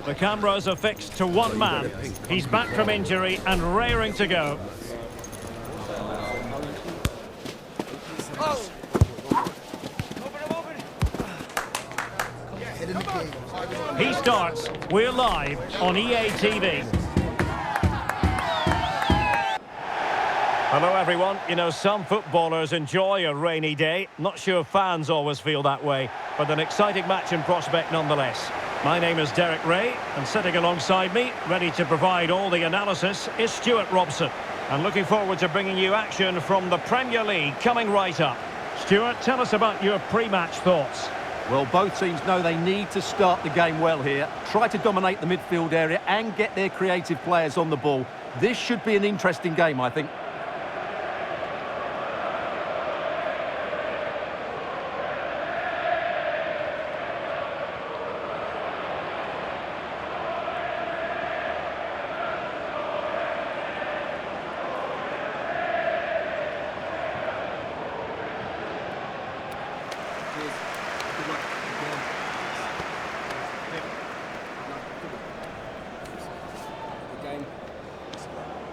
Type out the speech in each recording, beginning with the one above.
The cameras are fixed to one man. He's back from injury and raring to go. He starts. We're live on EA TV. Hello everyone. You know, some footballers enjoy a rainy day. Not sure fans always feel that way, but an exciting match in prospect nonetheless. My name is Derek Ray, and sitting alongside me, ready to provide all the analysis, is Stuart Robson. And looking forward to bringing you action from the Premier League coming right up. Stuart, tell us about your pre-match thoughts. Well, both teams know they need to start the game well here. Try to dominate the midfield area and get their creative players on the ball. This should be an interesting game, I think.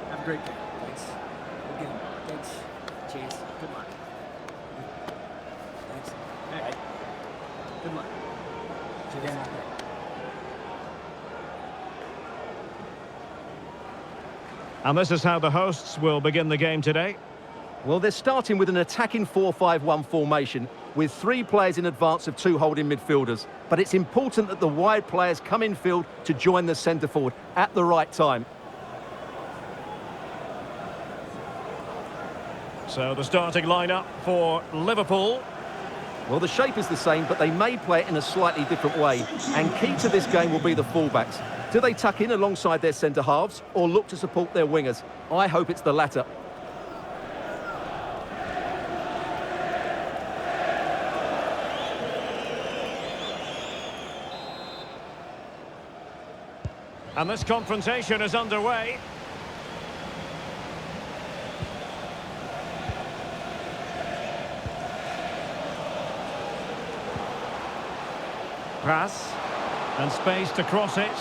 Have a great game. Thanks. Good game. Thanks. Cheers. Good luck. Thanks. Hey. Good luck. Cheers. And this is how the hosts will begin the game today. Well, they're starting with an attacking 4-5-1 formation with 3 players in advance of 2 holding midfielders. But it's important that the wide players come in field to join the centre forward at the right time. So the starting lineup for Liverpool. Well, the shape is the same, but they may play it in a slightly different way. And key to this game will be the fullbacks. Do they tuck in alongside their centre-halves or look to support their wingers? I hope it's the latter. And this confrontation is underway. Pass. And space to cross it.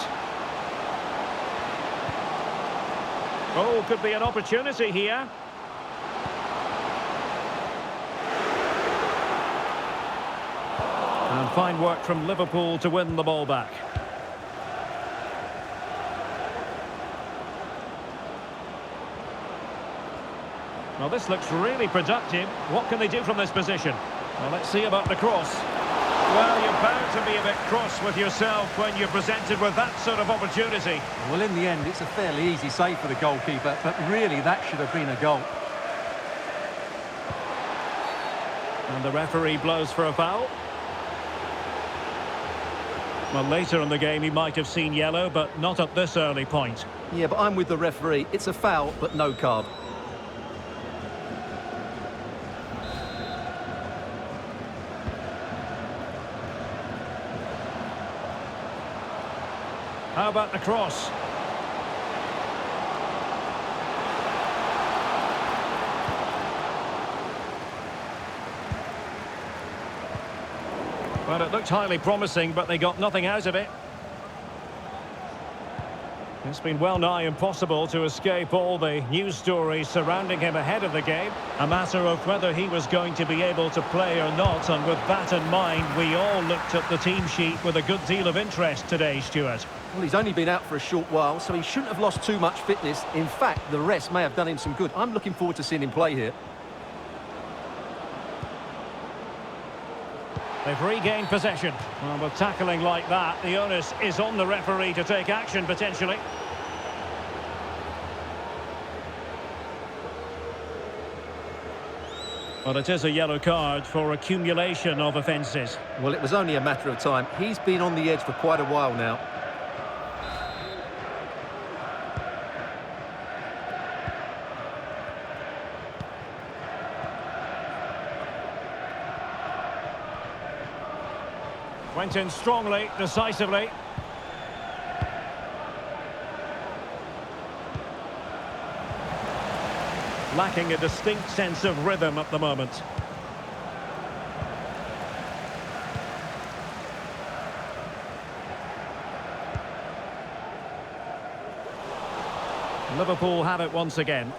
Oh, could be an opportunity here. And fine work from Liverpool to win the ball back. Well, this looks really productive. What can they do from this position? Well, let's see about the cross. Well, you're bound to be a bit cross with yourself when you're presented with that sort of opportunity. Well, in the end, it's a fairly easy save for the goalkeeper, but really that should have been a goal. And the referee blows for a foul. Well, later in the game he might have seen yellow, but not at this early point. Yeah, but I'm with the referee. It's a foul, but no card. How about the cross? Well, it looked highly promising, but they got nothing out of it. It's been well nigh impossible to escape all the news stories surrounding him ahead of the game. A matter of whether he was going to be able to play or not, and with that in mind, we all looked at the team sheet with a good deal of interest today, Stuart. Well, he's only been out for a short while, so he shouldn't have lost too much fitness. In fact, the rest may have done him some good. I'm looking forward to seeing him play here. They've regained possession. Well, with tackling like that, the onus is on the referee to take action, potentially. Well, it is a yellow card for accumulation of offences. Well, it was only a matter of time. He's been on the edge for quite a while now. Went in strongly, decisively. Lacking a distinct sense of rhythm at the moment. Liverpool have it once again.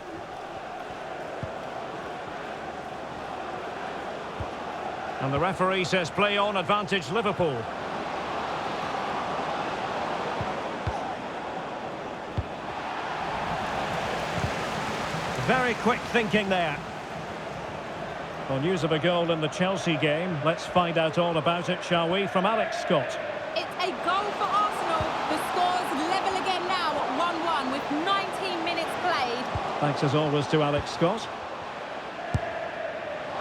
And the referee says play on, advantage Liverpool. Very quick thinking there. Well, news of a goal in the Chelsea game. Let's find out all about it, shall we, from Alex Scott. It's a goal for Arsenal. The score's level again now at 1-1 with 19 minutes played. Thanks as always to Alex Scott.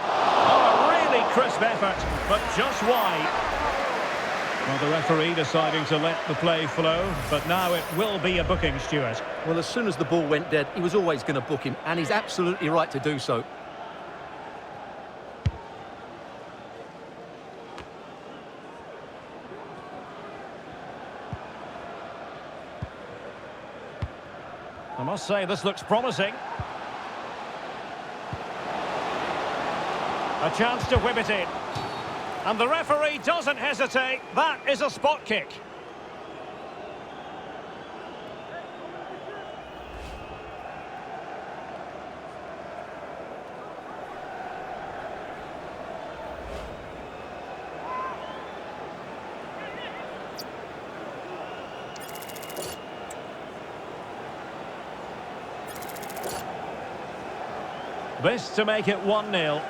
Oh, a really crisp effort, but just wide. Well, the referee deciding to let the play flow, but now it will be a booking, Stuart. Well, as soon as the ball went dead, he was always going to book him, and he's absolutely right to do so. I must say, this looks promising. A chance to whip it in. And the referee doesn't hesitate. That is a spot kick. This to make it 1-0.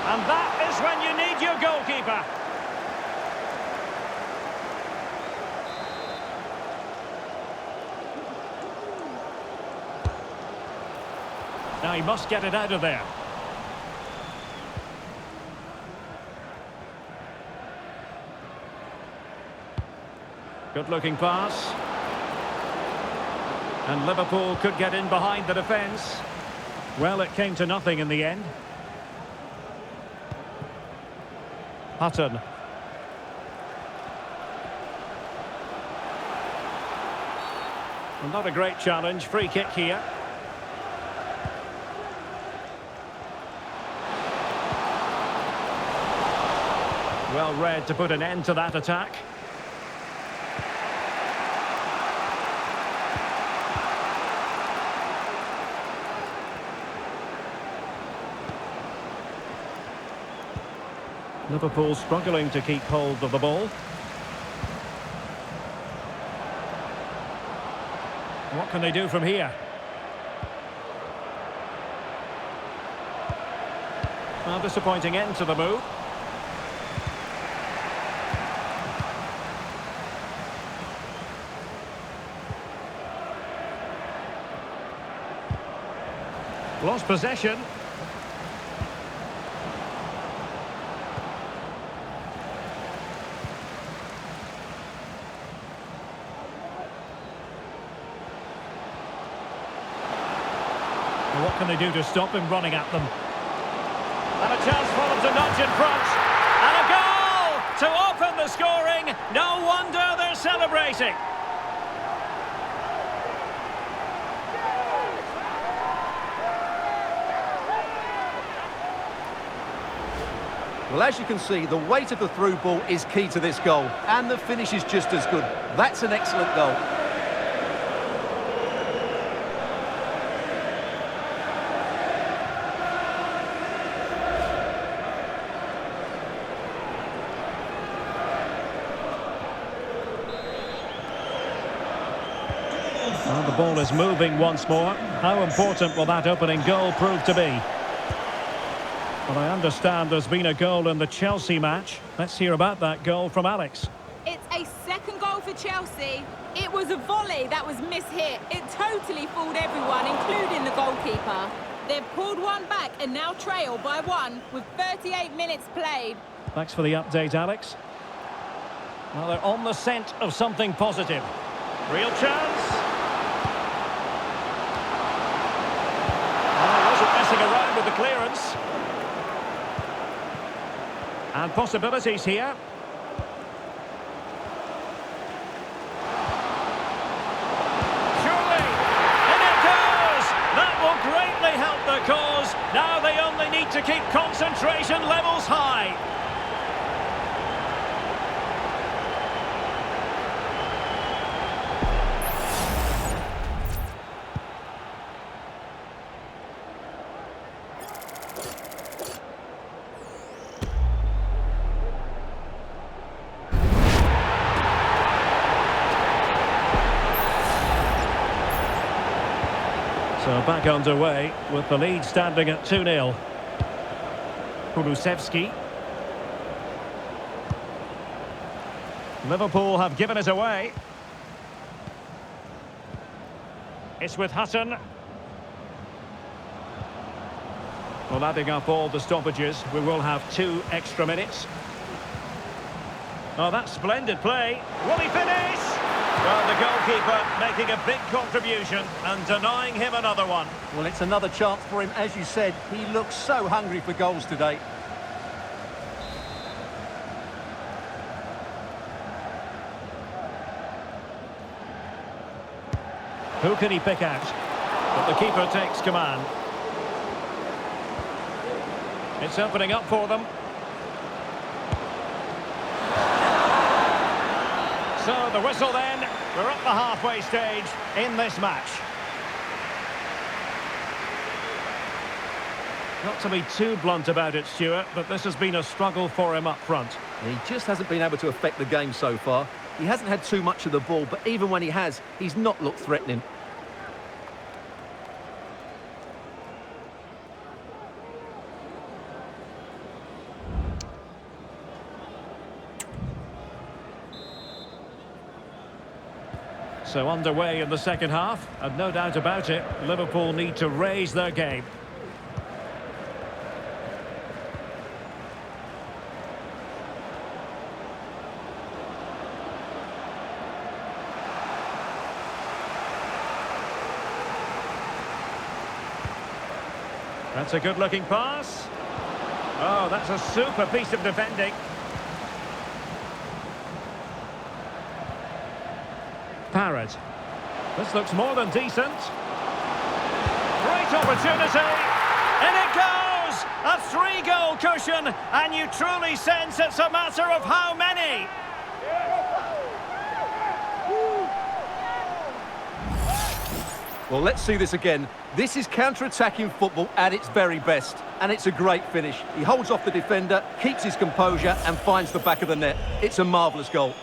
And that is when you need your goalkeeper. Now he must get it out of there. Good looking pass. And Liverpool could get in behind the defence. Well, it came to nothing in the end. Hutton. Well, not a great challenge. Free kick here. Well read to put an end to that attack. Liverpool struggling to keep hold of the ball. What can they do from here? Well, disappointing end to the move. Lost possession. What can they do to stop him running at them? And a chance for them to nudge in front. And a goal to open the scoring. No wonder they're celebrating. Well, as you can see, the weight of the through ball is key to this goal. And the finish is just as good. That's an excellent goal. Well, the ball is moving once more. How important will that opening goal prove to be? Well, I understand there's been a goal in the Chelsea match. Let's hear about that goal from Alex. It's a second goal for Chelsea. It was a volley that was mishit. It totally fooled everyone, including the goalkeeper. They've pulled one back and now trail by 1 with 38 minutes played. Thanks for the update, Alex. Well, they're on the scent of something positive. Real chance. Well, he wasn't messing around with the clearance. And possibilities here. Surely, and it goes! That will greatly help the cause. Now they only need to keep concentration levels high. So back underway with the lead standing at 2-0. Kulusevski. Liverpool have given it away. It's with Hutton. Well, adding up all the stoppages, we will have 2 extra minutes. Oh, that's splendid play. Will he finish? Well, the goalkeeper making a big contribution and denying him another one. Well, it's another chance for him. As you said, he looks so hungry for goals today. Who can he pick out? But the keeper takes command. It's opening up for them. So the whistle then. We're at the halfway stage in this match. Not to be too blunt about it, Stuart, but this has been a struggle for him up front. He just hasn't been able to affect the game so far. He hasn't had too much of the ball, but even when he has, he's not looked threatening. So underway in the second half, and no doubt about it, Liverpool need to raise their game. That's a good-looking pass. Oh, that's a super piece of defending. Parrott. This looks more than decent. Great opportunity. In it goes! A 3-goal cushion, and you truly sense it's a matter of how many. Well, let's see this again. This is counter-attacking football at its very best, and it's a great finish. He holds off the defender, keeps his composure, and finds the back of the net. It's a marvellous goal.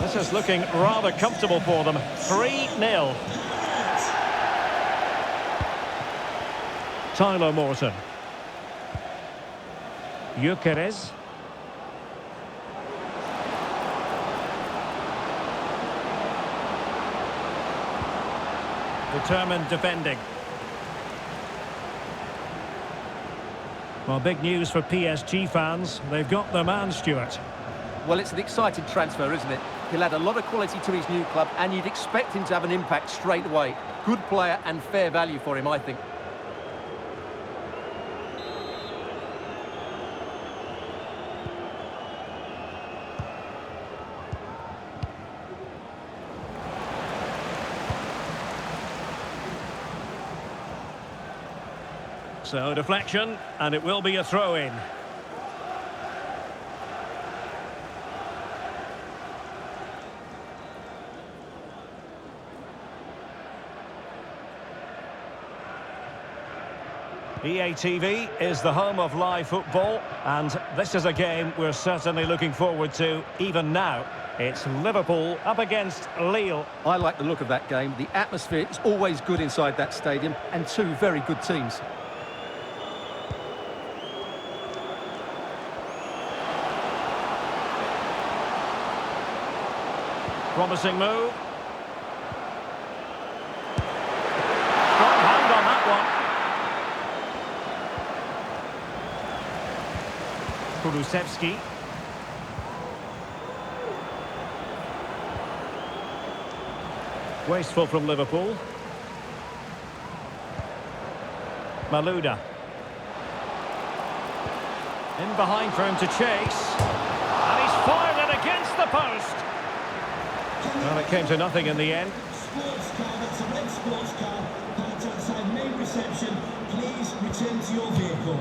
This is looking rather comfortable for them. 3-0. Tyler Morton. Gyökeres. Determined defending. Well, big news for PSG fans. They've got their man, Stuart. Well, it's an exciting transfer, isn't it? He'll add a lot of quality to his new club, and you'd expect him to have an impact straight away. Good player and fair value for him, I think. So, deflection, and it will be a throw-in. EA TV is the home of live football, and this is a game we're certainly looking forward to even now. It's Liverpool up against Lille. I like the look of that game. The atmosphere is always good inside that stadium, and 2 very good teams. Promising move. Strong hand on that one. Kulusevski. Wasteful from Liverpool. Malouda. In behind for him to chase. And he's fired it against the post. Well, it came to nothing in the end. Sports car, that's a red sports car. Parked outside main reception. Please return to your vehicle.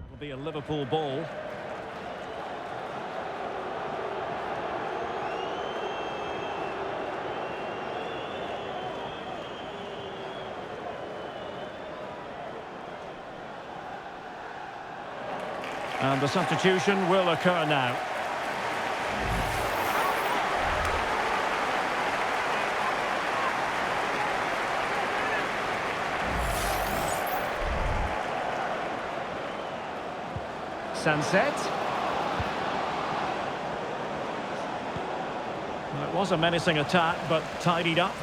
It'll be a Liverpool ball. And the substitution will occur now. Sunset. Well, it was a menacing attack, but tidied up.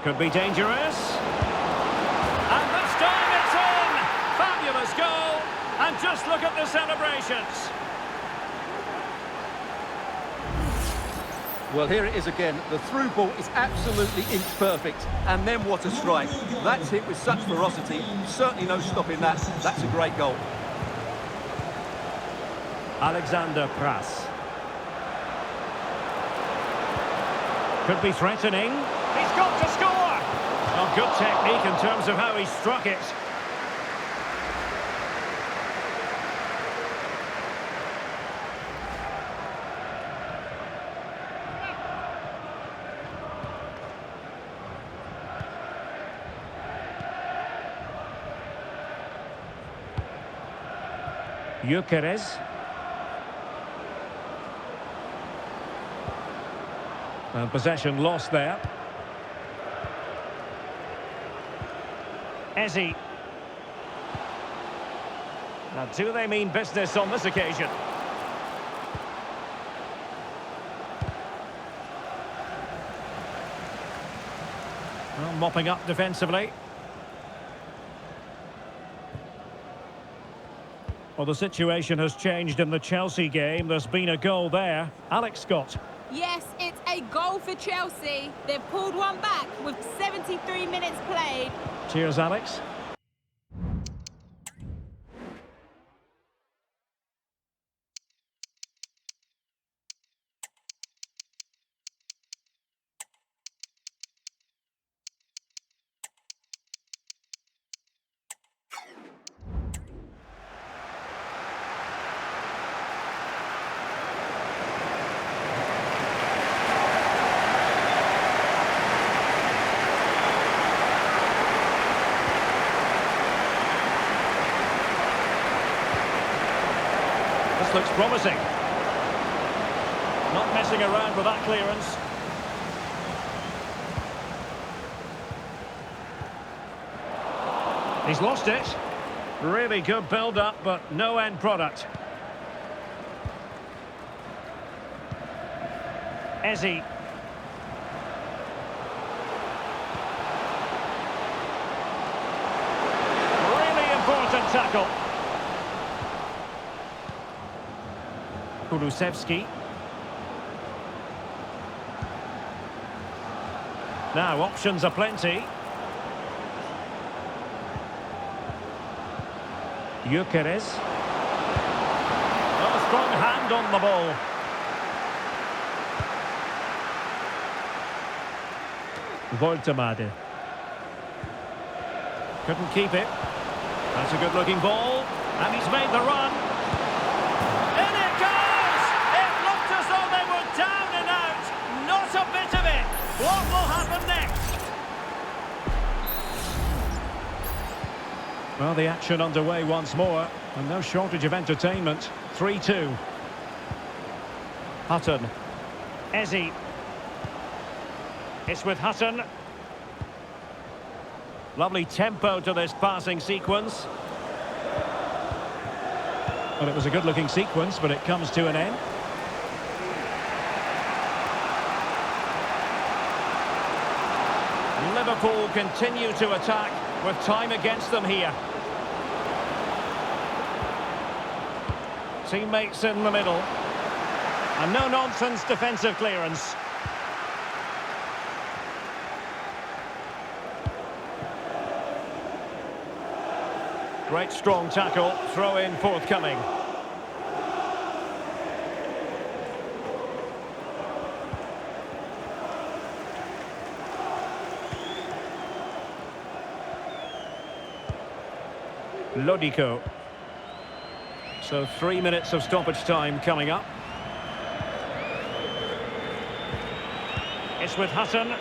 Could be dangerous. And this time it's in! Fabulous goal! And just look at the celebrations. Well, here it is again. The through ball is absolutely inch perfect. And then what a strike. That's hit with such ferocity. Certainly no stopping that. That's a great goal. Alexander Pras. Could be threatening. He's got to score! Well, good technique in terms of how he struck it. Gyökeres. And possession lost there. Ezzy. Now, do they mean business on this occasion? Well, mopping up defensively. Well, the situation has changed in the Chelsea game. There's been a goal there. Alex Scott. Yes, it's a goal for Chelsea. They've pulled one back with 73 minutes played. Cheers, Alex. This looks promising. Not messing around with that clearance. He's lost it. Really good build-up, but no end product. Ezzy. Really important tackle. Kulusevski. Now, options are plenty. Gyökeres. Oh, strong hand on the ball. Voltemade. Couldn't keep it. That's a good-looking ball. And he's made the run. In it goes! It looked as though they were down and out. Not a bit of it. What will happen next? Well, the action underway once more. And no shortage of entertainment. 3-2. Hutton. Ezzy. It's with Hutton. Lovely tempo to this passing sequence. Well, it was a good-looking sequence, but it comes to an end. Liverpool continue to attack with time against them here. Teammates in the middle. And no-nonsense defensive clearance. Great strong tackle, throw in forthcoming. Lodico. So 3 minutes of stoppage time coming up. It's with Hutton.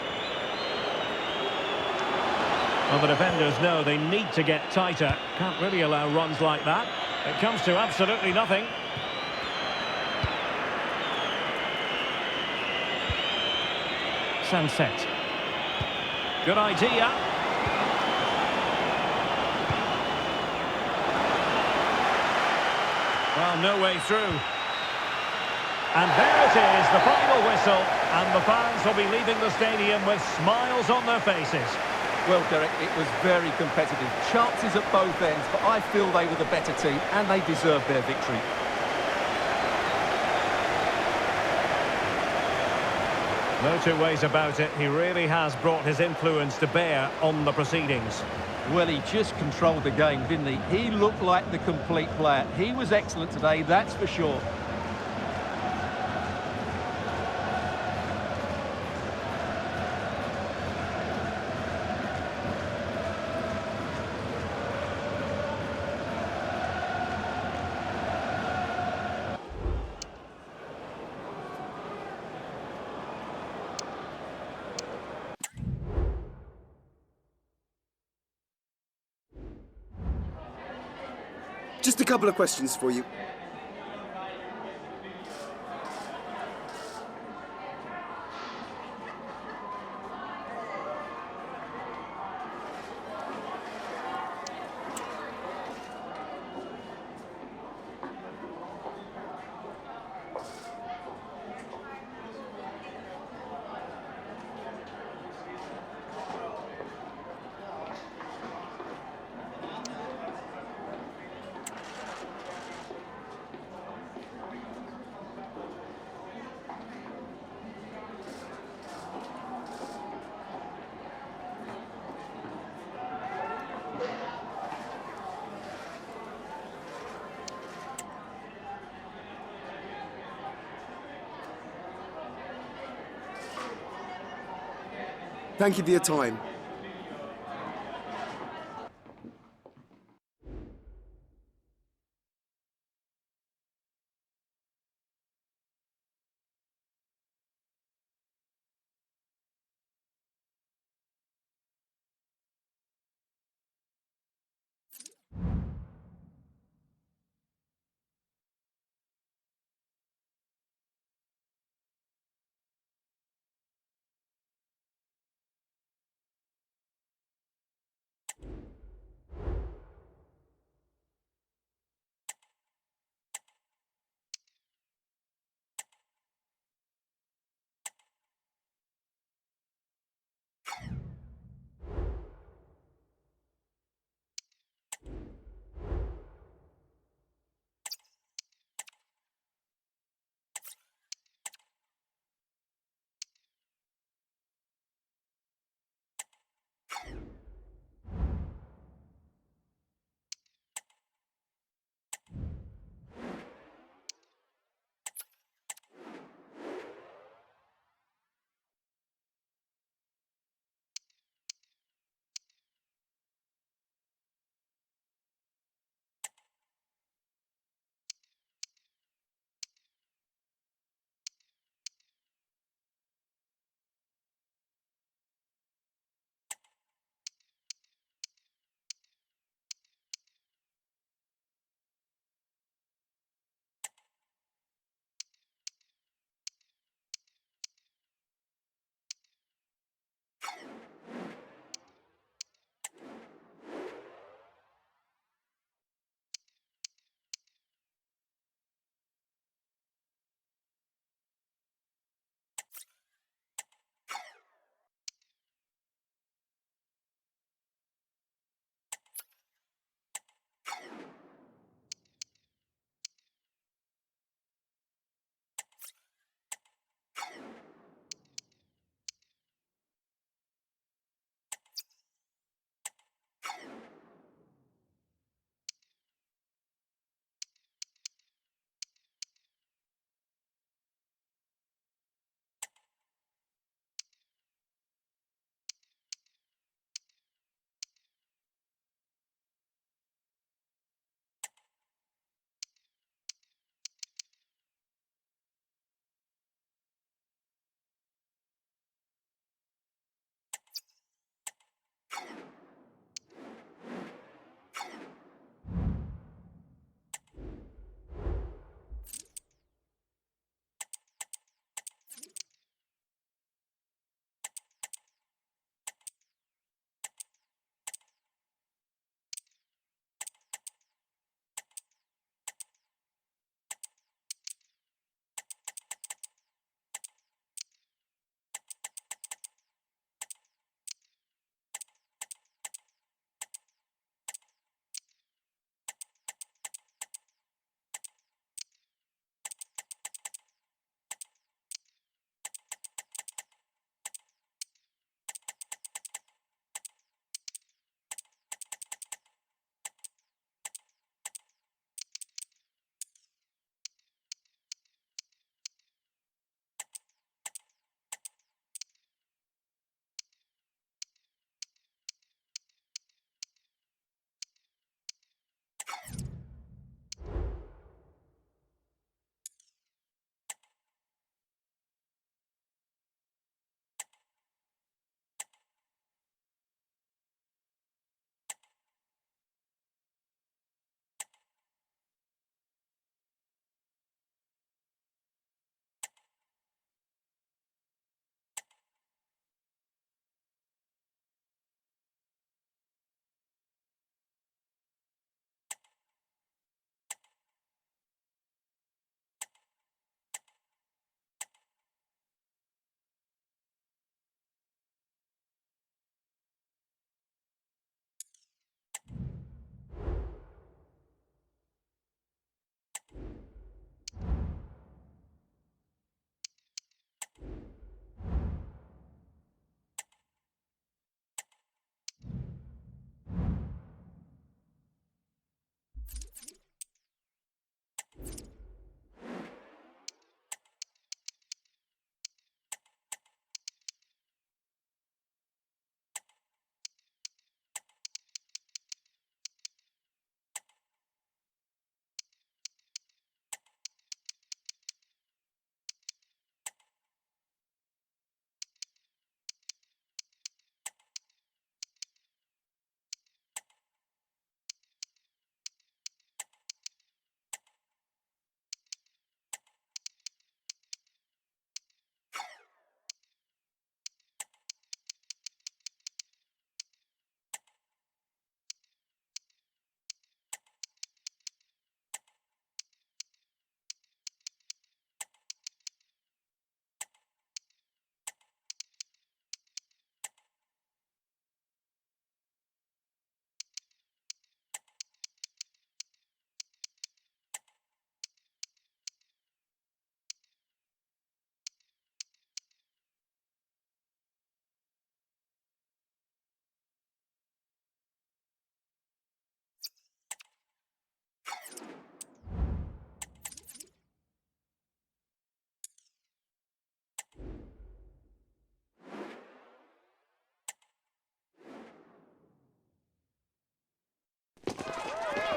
Well, the defenders know they need to get tighter. Can't really allow runs like that. It comes to absolutely nothing. Sunset. Good idea. Well, no way through. And there it is, the final whistle. And the fans will be leaving the stadium with smiles on their faces. Well, Derek, it was very competitive. Chances at both ends, but I feel they were the better team and they deserved their victory. No two ways about it. He really has brought his influence to bear on the proceedings. Well, he just controlled the game, didn't he? He looked like the complete player. He was excellent today, that's for sure. Just a couple of questions for you. Thank you for your time.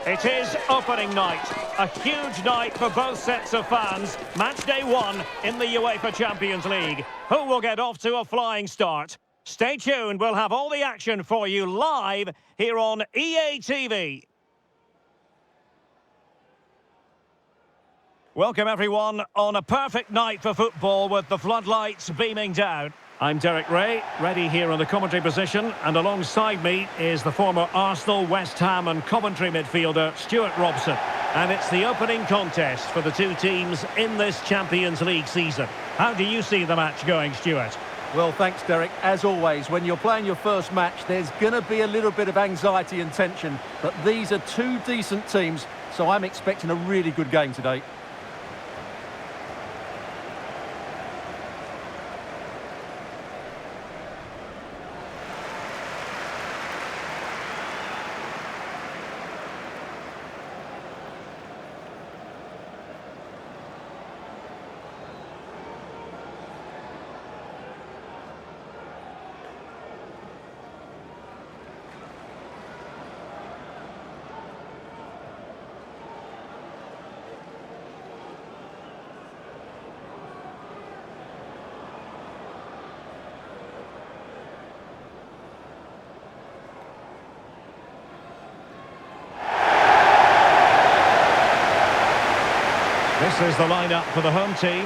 It is opening night. A huge night for both sets of fans. Match day 1 in the UEFA Champions League. Who will get off to a flying start? Stay tuned. We'll have all the action for you live here on EA TV. Welcome everyone on a perfect night for football with the floodlights beaming down. I'm Derek Ray, ready here on the commentary position, and alongside me is the former Arsenal, West Ham and Coventry midfielder Stuart Robson. And it's the opening contest for the two teams in this Champions League season. How do you see the match going, Stuart? Well, thanks, Derek. As always, when you're playing your first match, there's going to be a little bit of anxiety and tension. But these are two decent teams, so I'm expecting a really good game today. This is the lineup for the home team.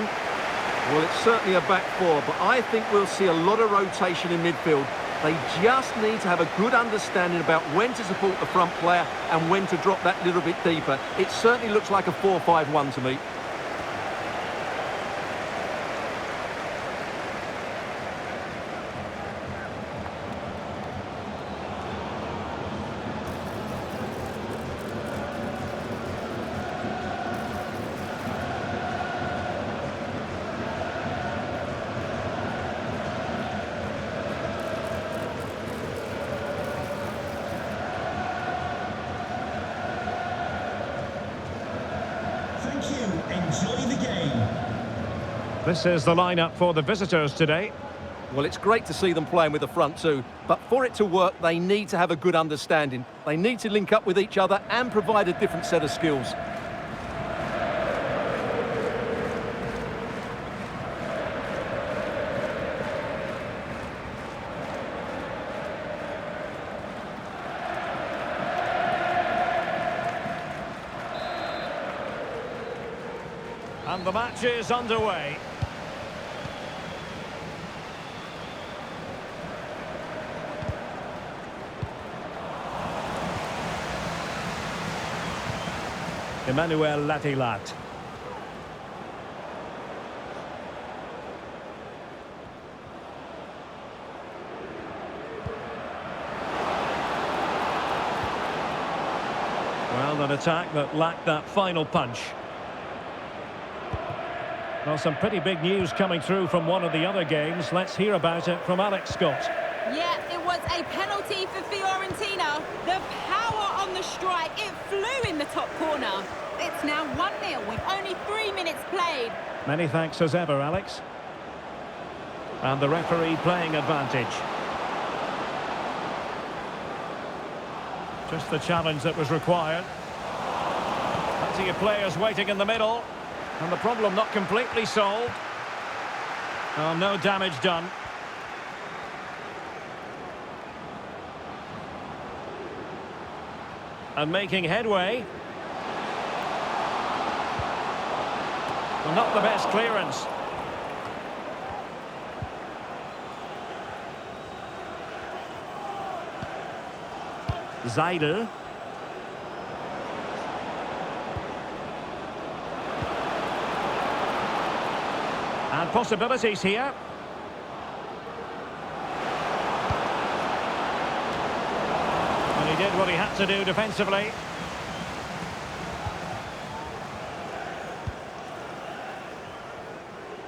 Well, it's certainly a back four, but I think we'll see a lot of rotation in midfield. They just need to have a good understanding about when to support the front player and when to drop that little bit deeper. It certainly looks like a 4-5-1 to me. Thank you. Enjoy the game. This is the lineup for the visitors today. Well, it's great to see them playing with the front two, but for it to work, they need to have a good understanding. They need to link up with each other and provide a different set of skills. And the match is underway. Emmanuel Latilat. Well, an attack that lacked that final punch. Well, some pretty big news coming through from one of the other games. Let's hear about it from Alex Scott. Yeah, it was a penalty for Fiorentina. The power on the strike, it flew in the top corner. It's now 1-0 with only 3 minutes played. Many thanks as ever, Alex. And the referee playing advantage. Just the challenge that was required. Plenty of players waiting in the middle. And the problem not completely solved. Oh, no damage done. And making headway. Well, not the best clearance. Zaidel. And possibilities here. And he did what he had to do defensively.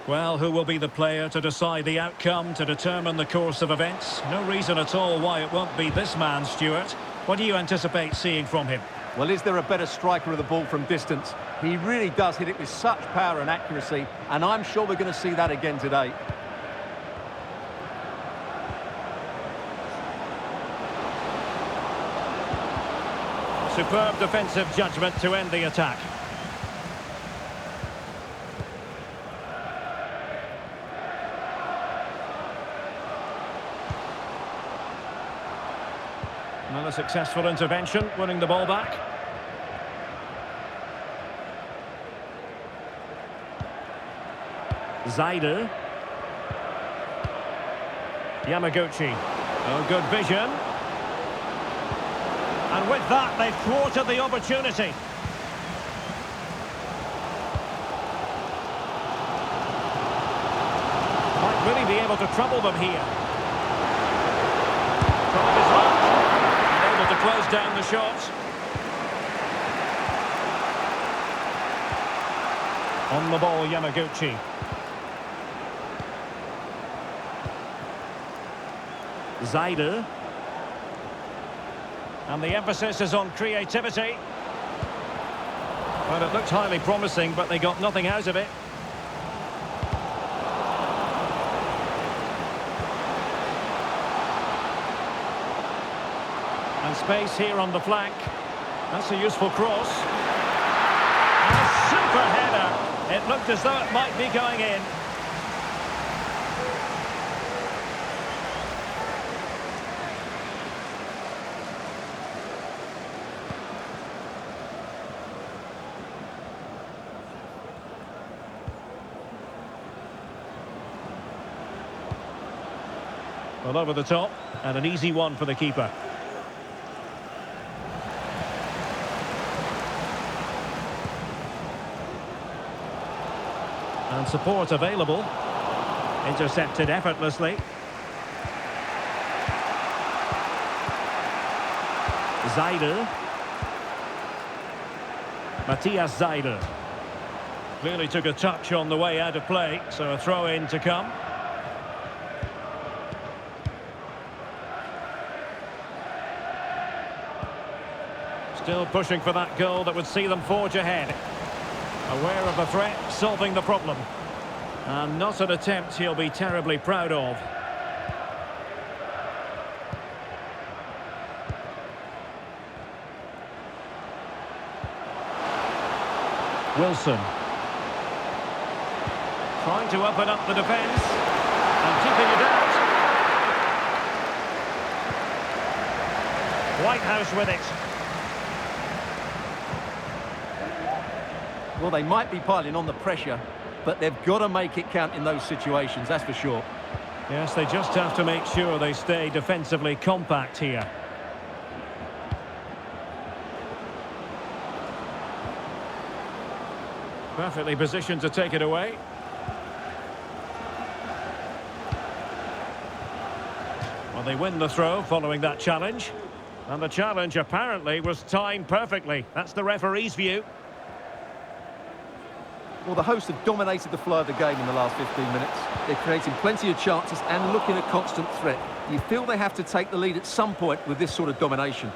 Well, who will be the player to decide the outcome, to determine the course of events? No reason at all why it won't be this man, Stuart. What do you anticipate seeing from him? Well, is there a better striker of the ball from distance? He really does hit it with such power and accuracy, and I'm sure we're going to see that again today. Superb defensive judgment to end the attack. Another successful intervention, winning the ball back. Zaider. Yamaguchi. Oh, good vision. And with that, they've thwarted the opportunity. Might really be able to trouble them here. Time is up. Able to close down the shot. On the ball, Yamaguchi. Zaider. And the emphasis is on creativity. Well, it looked highly promising, but they got nothing out of it. And space here on the flank. That's a useful cross. And a super header. It looked as though it might be going in. Well, over the top, and an easy one for the keeper. And support available. Intercepted effortlessly. Zaider. Matthias Zaider. Clearly took a touch on the way out of play, so a throw-in to come. Still pushing for that goal that would see them forge ahead. Aware of the threat, solving the problem. And not an attempt he'll be terribly proud of. Wilson. Trying to open up the defence. And keeping it out. Whitehouse with it. Well, they might be piling on the pressure, but they've got to make it count in those situations, that's for sure. Yes, they just have to make sure they stay defensively compact here. Perfectly positioned to take it away. Well, they win the throw following that challenge. And the challenge apparently was timed perfectly. That's the referee's view. Well, the hosts have dominated the flow of the game in the last 15 minutes. They're creating plenty of chances and looking a constant threat. You feel they have to take the lead at some point with this sort of domination.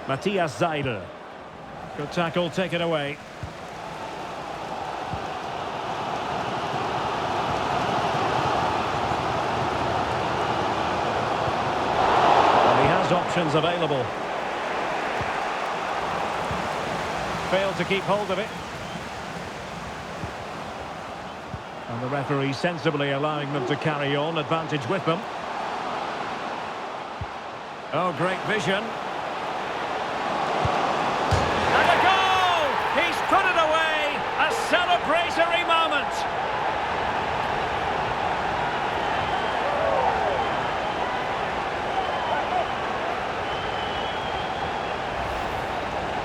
Matthias Zaider. Good tackle, take it away. Well, he has options available. Failed to keep hold of it. And the referee sensibly allowing them to carry on, advantage with them. Oh, great vision. And a goal! He's put it away! A celebratory moment!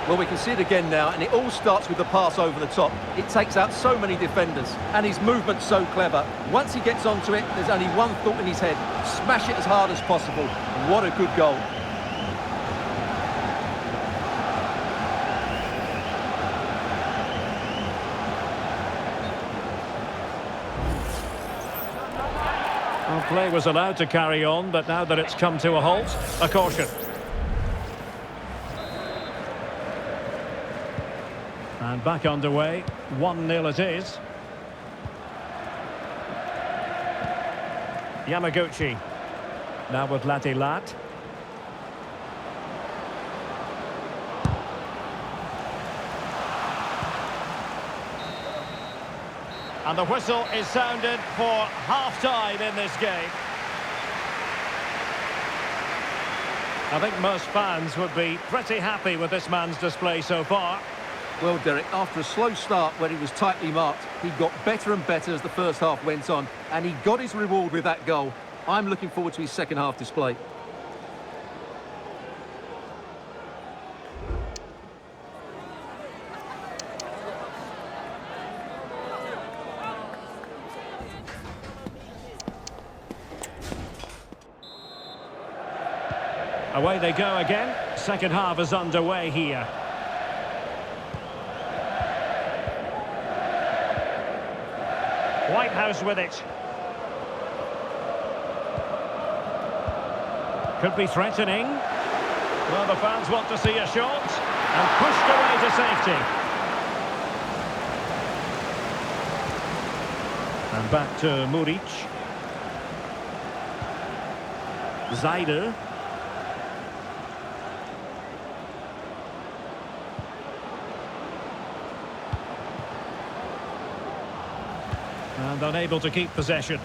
Well, we can see it again now, and it all starts with the pass over the top. It takes out so many defenders, and his movement's so clever. Once he gets onto it, there's only one thought in his head: smash it as hard as possible. And what a good goal. Well, play was allowed to carry on, but now that it's come to a halt, a caution. And back underway, 1-0 it is. Yamaguchi. Now with Latilat. And the whistle is sounded for half-time in this game. I think most fans would be pretty happy with this man's display so far. Well, Derek, after a slow start when he was tightly marked, he got better and better as the first half went on, and he got his reward with that goal. I'm looking forward to his second half display. Away they go again. Second half is underway here. Whitehouse with it. Could be threatening. Well, the fans want to see a shot. And pushed away to safety. And back to Muric. Zaider. And unable to keep possession.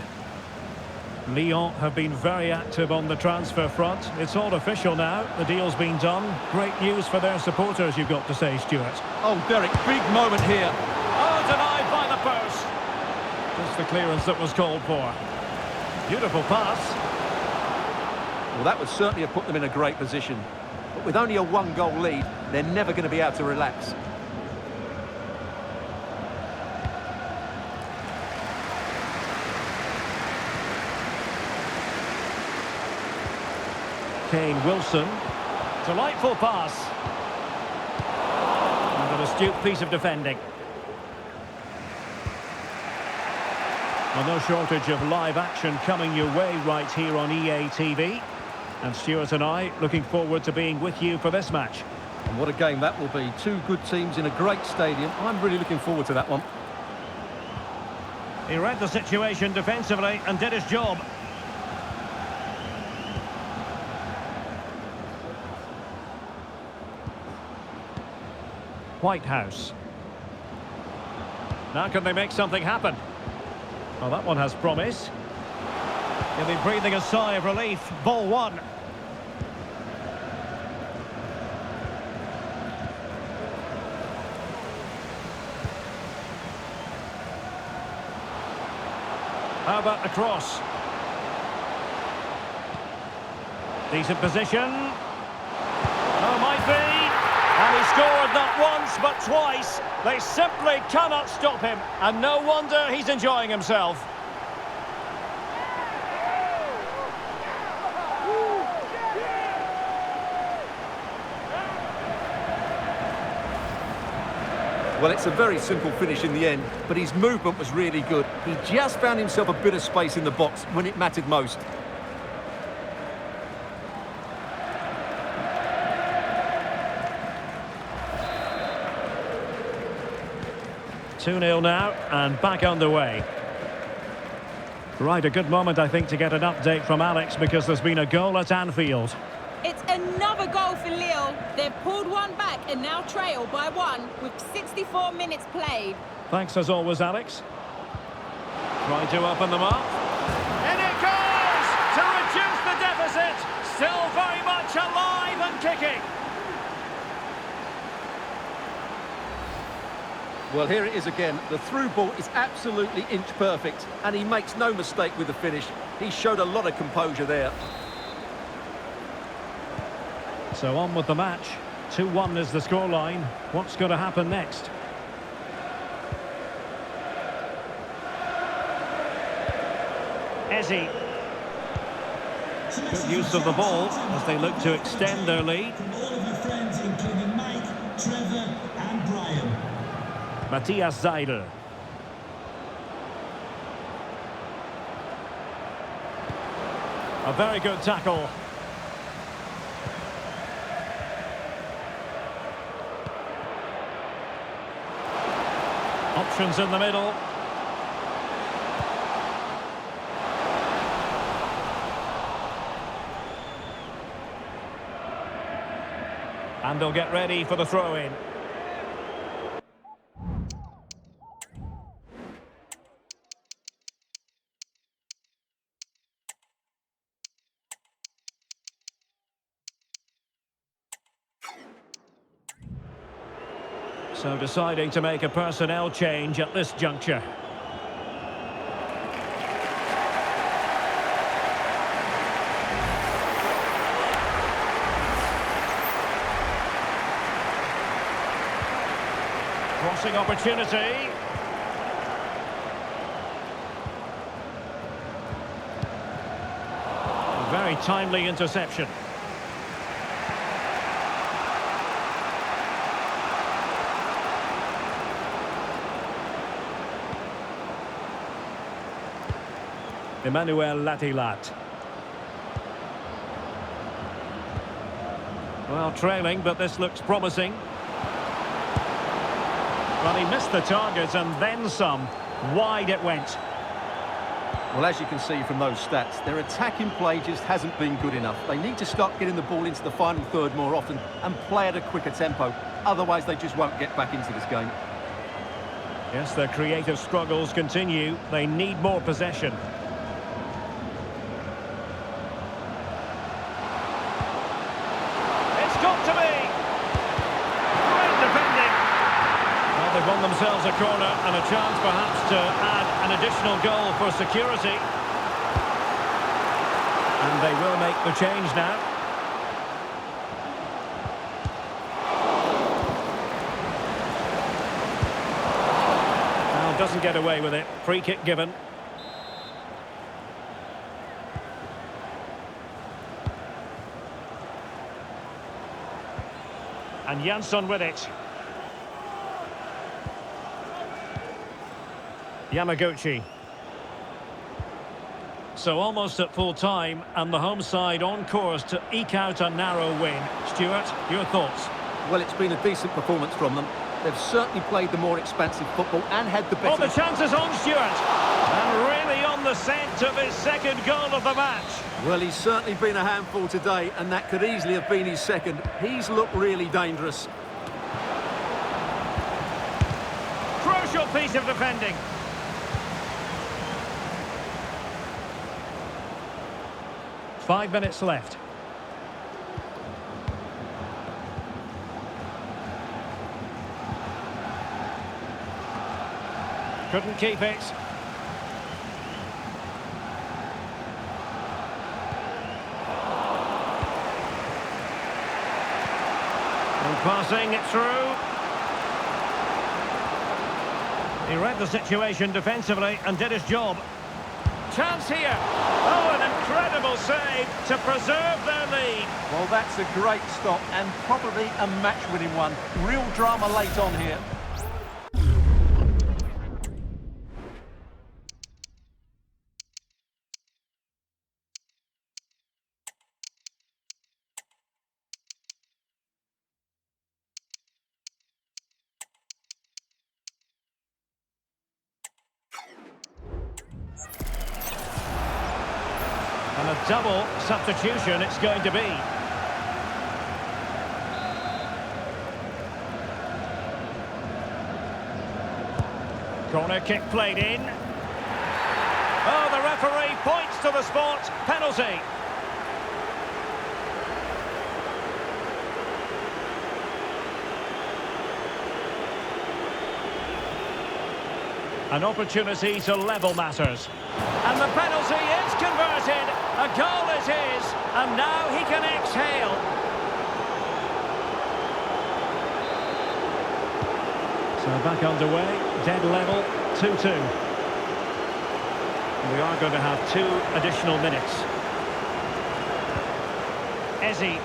Lyon have been very active on the transfer front. It's all official now. The deal's been done. Great news for their supporters, you've got to say, Stuart. Oh, Derek, big moment here. Oh, denied by the post. Just the clearance that was called for. Beautiful pass. Well, that would certainly have put them in a great position. But with only a one-goal lead, they're never going to be able to relax. Kane Wilson. Delightful pass. And an astute piece of defending. Well, no shortage of live action coming your way right here on EA TV. And Stuart and I looking forward to being with you for this match. And what a game that will be. Two good teams in a great stadium. I'm really looking forward to that one. He read the situation defensively and did his job. Whitehouse. Now can they make something happen? Well, that one has promise. He'll be breathing a sigh of relief. Ball one. How about the cross? Decent position. Oh, might be. And he scored not once, but twice. They simply cannot stop him. And no wonder he's enjoying himself. Well, it's a very simple finish in the end, but his movement was really good. He just found himself a bit of space in the box when it mattered most. Two-nil now, and back underway. Right, a good moment, I think, to get an update from Alex, because there's been a goal at Anfield. It's another goal for Lille. They've pulled one back and now trail by one with 64 minutes played. Thanks as always, Alex. Try to open them up. And it goes to reduce the deficit. Still very much alive and kicking. Well, here it is again. The through ball is absolutely inch perfect, and he makes no mistake with the finish. He showed a lot of composure there. So on with the match. 2-1 is the scoreline. What's going to happen next? Eze. Good use of the ball as they look to extend their lead. From all of your friends, including Mike, Trevor and Brian. Matthias Zaider. A very good tackle. Options in the middle. And they'll get ready for the throw-in. So deciding to make a personnel change at this juncture. Crossing opportunity. Very timely interception. Emmanuel Latilat. Well, trailing, but this looks promising. Well, he missed the target and then some. Wide it went. Well, as you can see from those stats, their attacking play just hasn't been good enough. They need to start getting the ball into the final third more often and play at a quicker tempo. Otherwise, they just won't get back into this game. Yes, their creative struggles continue. They need more possession. Got to be! Great defending! Well, they've won themselves a corner and a chance perhaps to add an additional goal for security. And they will make the change now. Well, doesn't get away with it. Free kick given. And Jansson with it. Yamaguchi. So almost at full time, and the home side on course to eke out a narrow win. Stuart, your thoughts? Well, it's been a decent performance from them. They've certainly played the more expansive football and had the better... Oh, the chance is on, Stuart! And really on the scent of his second goal of the match. Well, he's certainly been a handful today, and that could easily have been his second. He's looked really dangerous. Crucial piece of defending. Five minutes left. Couldn't keep it. And passing it through. He read the situation defensively and did his job. Chance here. Oh, an incredible save to preserve their lead. Well, that's a great stop and probably a match-winning one. Real drama late on here. And a double substitution it's going to be. Corner kick played in. Oh, the referee points to the spot. Penalty. An opportunity to level matters. And the penalty is converted. A goal it is. And now he can exhale. So back underway. Dead level. 2-2. We are going to have 2 additional minutes. Eze.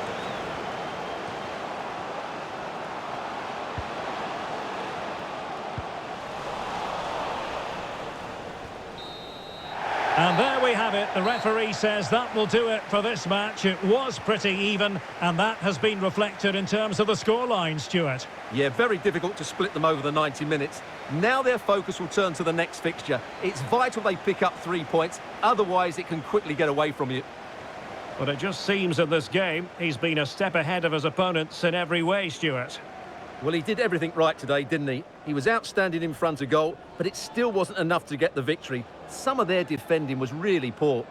And there we have it. The referee says that will do it for this match. It was pretty even, and that has been reflected in terms of the scoreline, Stuart. Yeah, very difficult to split them over the 90 minutes. Now their focus will turn to the next fixture. It's vital they pick up 3 points, otherwise it can quickly get away from you. But it just seems in this game, he's been a step ahead of his opponents in every way, Stuart. Well, he did everything right today, didn't he? He was outstanding in front of goal, but it still wasn't enough to get the victory. Some of their defending was really poor.